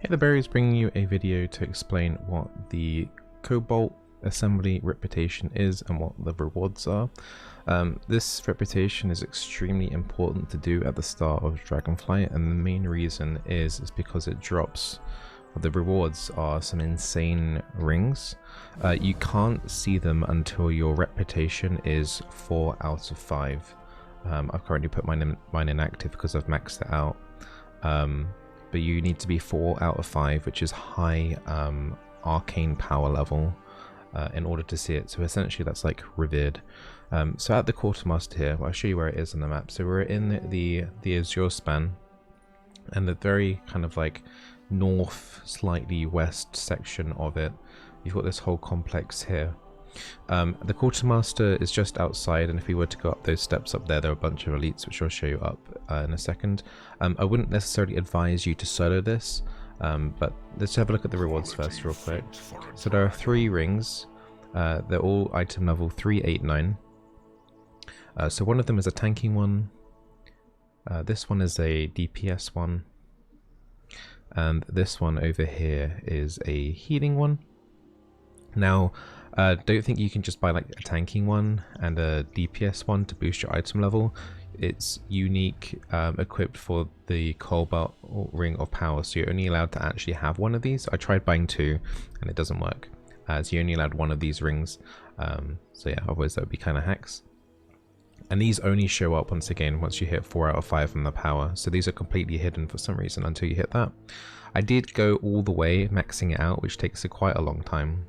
Hey, the Berry is bringing you a video to explain what the Cobalt Assembly Reputation is and what the rewards are. This reputation is extremely important to do at the start of Dragonflight, and the main reason is because it drops. The rewards are some insane rings. You can't see them until your reputation is 4 out of 5. I've currently put mine in active because I've maxed it out. But you need to be 4 out of 5, which is high arcane power level, in order to see it. So essentially that's like revered. So at the quartermaster here, I'll show you where it is on the map. So we're in the Azure span, and the very kind of like north, slightly west section of it, you've got this whole complex here. The quartermaster is just outside, and if we were to go up those steps up there, there are a bunch of elites, which I'll show you up in a second. I wouldn't necessarily advise you to solo this, but let's have a look at the rewards first real quick. So there are 3 rings. They're all item level 389. So one of them is a tanking one, this one is a DPS one, and this one over here is a healing one. Now, don't think you can just buy like a tanking one and a DPS one to boost your item level. It's unique, equipped for the Cobalt Ring of Power, so you're only allowed to actually have one of these. I tried buying 2 and it doesn't work, so you're only allowed one of these rings. So yeah, otherwise that would be kind of hacks. And these only show up once again once you hit 4 out of 5 on the power, so these are completely hidden for some reason until you hit that. I did go all the way maxing it out, which takes quite a long time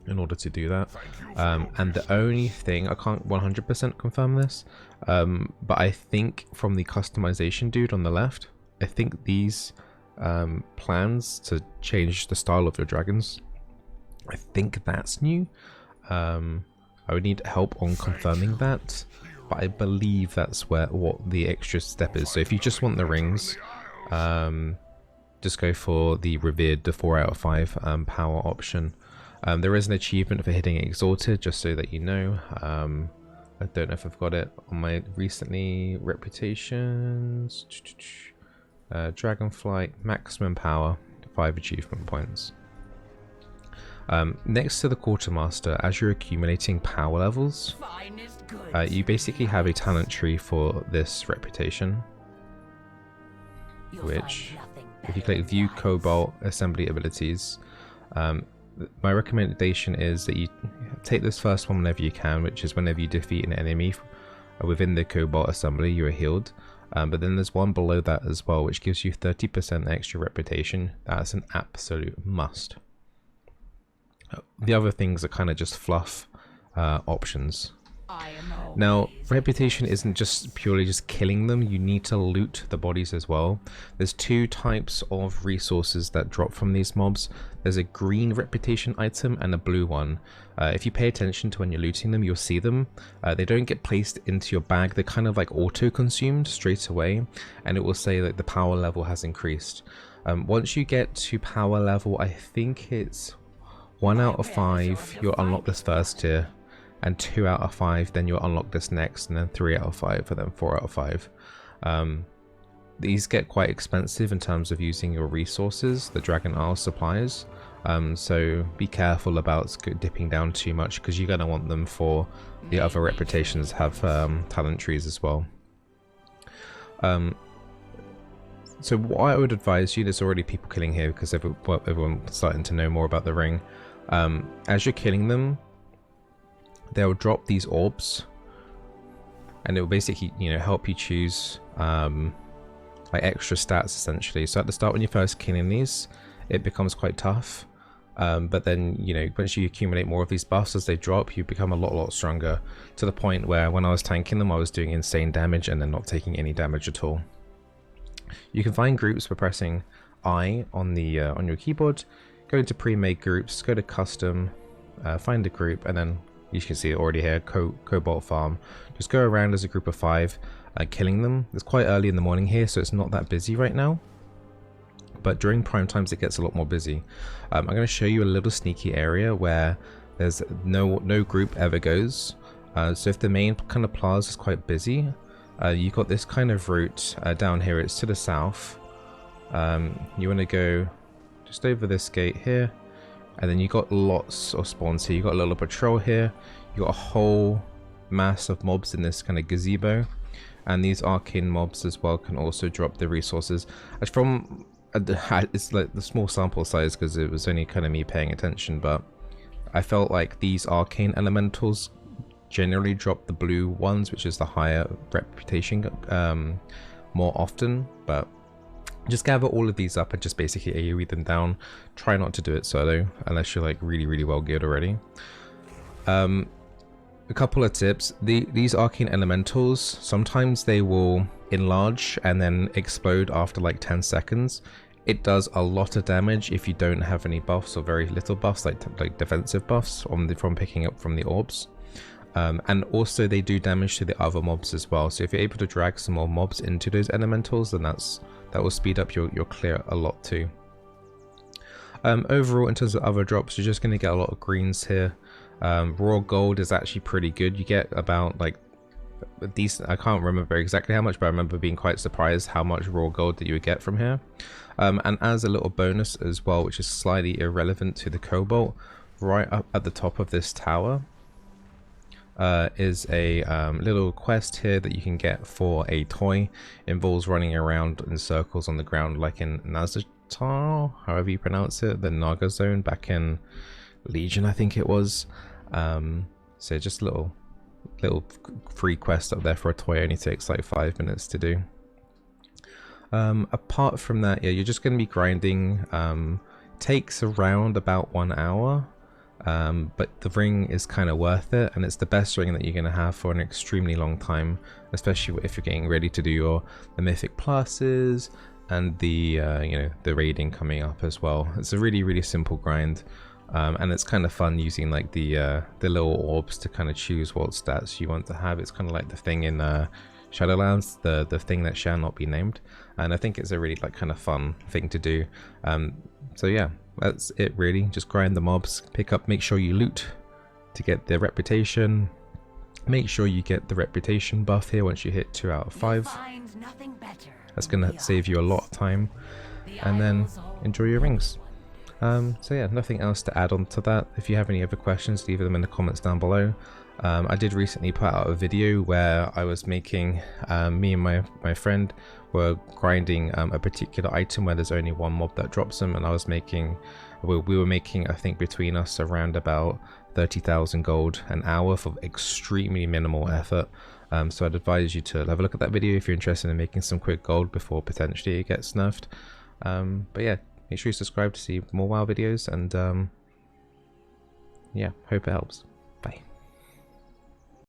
in order to do that, and the only thing, I can't 100% confirm this, but I think from the customization dude on the left, I think these plans to change the style of your dragons, I think that's new. I would need help on confirming that, but I believe that's what the extra step is. So if you just want the rings, just go for the revered, the 4 out of 5 power option. There is an achievement for hitting Exalted, just so that you know. I don't know if I've got it on my recently reputations. Dragonflight, maximum power, 5 achievement points. Next to the quartermaster, as you're accumulating power levels, you basically have a talent tree for this reputation, which, if you click view Cobalt Assembly Abilities, my recommendation is that you take this first one whenever you can, which is whenever you defeat an enemy within the Cobalt Assembly, you are healed. But then there's one below that as well, which gives you 30% extra reputation. That's an absolute must. The other things are kind of just fluff options. Now, reputation isn't just purely just killing them, you need to loot the bodies as well. There's 2 types of resources that drop from these mobs. There's a green reputation item and a blue one. If you pay attention to when you're looting them, you'll see them. They don't get placed into your bag, they're kind of like auto-consumed straight away, and it will say that the power level has increased. Once you get to power level, I think it's 1 out of 5, you'll unlock this first tier, and 2 out of 5, then you'll unlock this next, and then 3 out of 5, and then 4 out of 5. These get quite expensive in terms of using your resources, the Dragon Isle supplies, so be careful about dipping down too much, because you're going to want them for the other reputations have talent trees as well. So what I would advise you, there's already people killing here because everyone's starting to know more about the ring. As you're killing them, they'll drop these orbs, and it will basically, you know, help you choose like extra stats essentially. So at the start, when you're first killing these, it becomes quite tough, but then, you know, once you accumulate more of these buffs as they drop, you become a lot stronger, to the point where when I was tanking them, I was doing insane damage and then not taking any damage at all. You can find groups by pressing I on the on your keyboard, go into pre-made groups, go to custom, find a group, and then you can see it already here, Cobalt Farm. Just go around as a group of 5, killing them. It's quite early in the morning here, so it's not that busy right now, but during prime times it gets a lot more busy. I'm going to show you a little sneaky area where there's no group ever goes. So if the main kind of plaza is quite busy, you've got this kind of route down here. It's to the south. You want to go just over this gate here, and then you got lots of spawns here. You got a little patrol here, you got a whole mass of mobs in this kind of gazebo, and these arcane mobs as well can also drop the resources. As from it's like the small sample size because it was only kind of me paying attention, but I felt like these arcane elementals generally drop the blue ones, which is the higher reputation, more often. But just gather all of these up and just basically AoE them down. Try not to do it solo unless you're like really well geared already. A couple of tips. These arcane elementals, sometimes they will enlarge and then explode after like 10 seconds. It does a lot of damage if you don't have any buffs or very little buffs, like defensive buffs from picking up from the orbs. And also they do damage to the other mobs as well. So if you're able to drag some more mobs into those elementals, then that will speed up your clear a lot too. Overall, in terms of other drops, you're just going to get a lot of greens here. Raw gold is actually pretty good. You get about like a decent, I can't remember exactly how much, but I remember being quite surprised how much raw gold that you would get from here. And as a little bonus as well, which is slightly irrelevant to the Cobalt, right up at the top of this tower is a little quest here that you can get for a toy. It involves running around in circles on the ground like in Nazatar, however you pronounce it, the Naga zone back in Legion, I think it was. So just a little free quest up there for a toy. Only takes like 5 minutes to do. Apart from that, yeah, you're just going to be grinding. Takes around about 1 hour, but the ring is kind of worth it, and it's the best ring that you're going to have for an extremely long time, especially if you're getting ready to do the Mythic pluses and the you know, the raiding coming up as well. It's a really simple grind. And it's kind of fun using like the little orbs to kind of choose what stats you want to have. It's kind of like the thing in Shadowlands, the thing that shall not be named, and I think it's a really like kind of fun thing to do. So yeah, that's it really. Just grind the mobs, make sure you loot to get the reputation. Make sure you get the reputation buff here once you hit 2 out of 5. That's gonna save you a lot of time, and then enjoy your rings. So yeah, nothing else to add on to that. If you have any other questions, leave them in the comments down below. I did recently put out a video where I was making, me and my friend were grinding a particular item where there's only one mob that drops them, and I was making, we were making, I think between us around about 30,000 gold an hour for extremely minimal effort. So I'd advise you to have a look at that video if you're interested in making some quick gold before potentially it gets nerfed. But yeah, make sure you subscribe to see more WoW videos, and yeah, hope it helps. Bye.